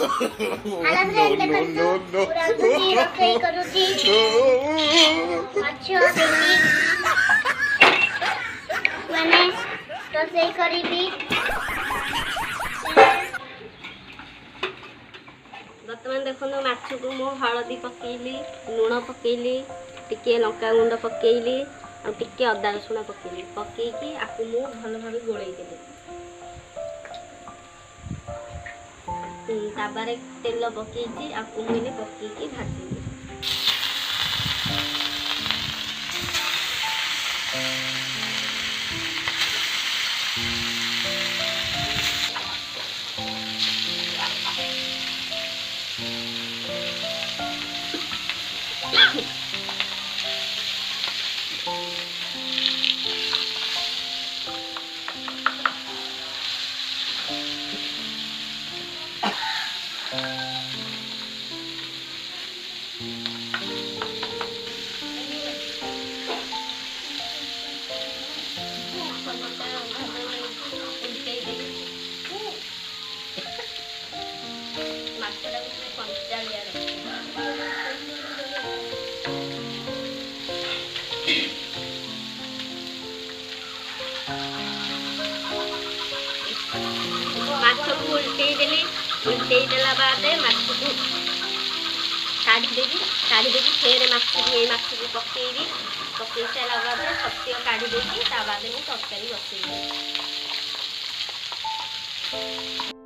Hello friends, ଦେଖନ୍ତୁ ମୁଁ ରାନ୍ଧୁଛି ରୋଷେଇ କରୁଛି ମାଛ ଦେଶୀ ମାନେ ରୋଷେଇ କରିବି। ବର୍ତ୍ତମାନ ଦେଖନ୍ତୁ ମାଛକୁ ମୁଁ ହଳଦୀ ପକେଇଲି, ଲୁଣ ପକେଇଲି, ଟିକେ ଲଙ୍କା ଗୁଣ୍ଡ ପକେଇଲି ଆଉ ଟିକେ ଅଦା ରସୁଣ ପକେଇଲି। ପକେଇକି ଆକୁ ମୁଁ ଭଲ ଭାବେ ଗୋଳେଇ ଦେଲି। ତାପରେ ତେଲ ପକେଇଛି ଆକୁ ମୁଁ ପକେଇକି ଭାଜିବି। ମାଛକୁ ଉଲ୍ଟେଇ ଦେଲି। ଉଲ୍ଟେଇ ଦେଲା ବାଦେ ମାଛକୁ କାଢ଼ି ଦେଇକି ଫେରେ ଏଇ ମାଛକୁ ପକେଇବି। ପକେଇ ସାରିଲା ବାଦେ ସତ୍ୟ କାଢ଼ି ଦେଇକି ତା ବାଦେ ମୁଁ ତରକାରୀ ବସେଇବି।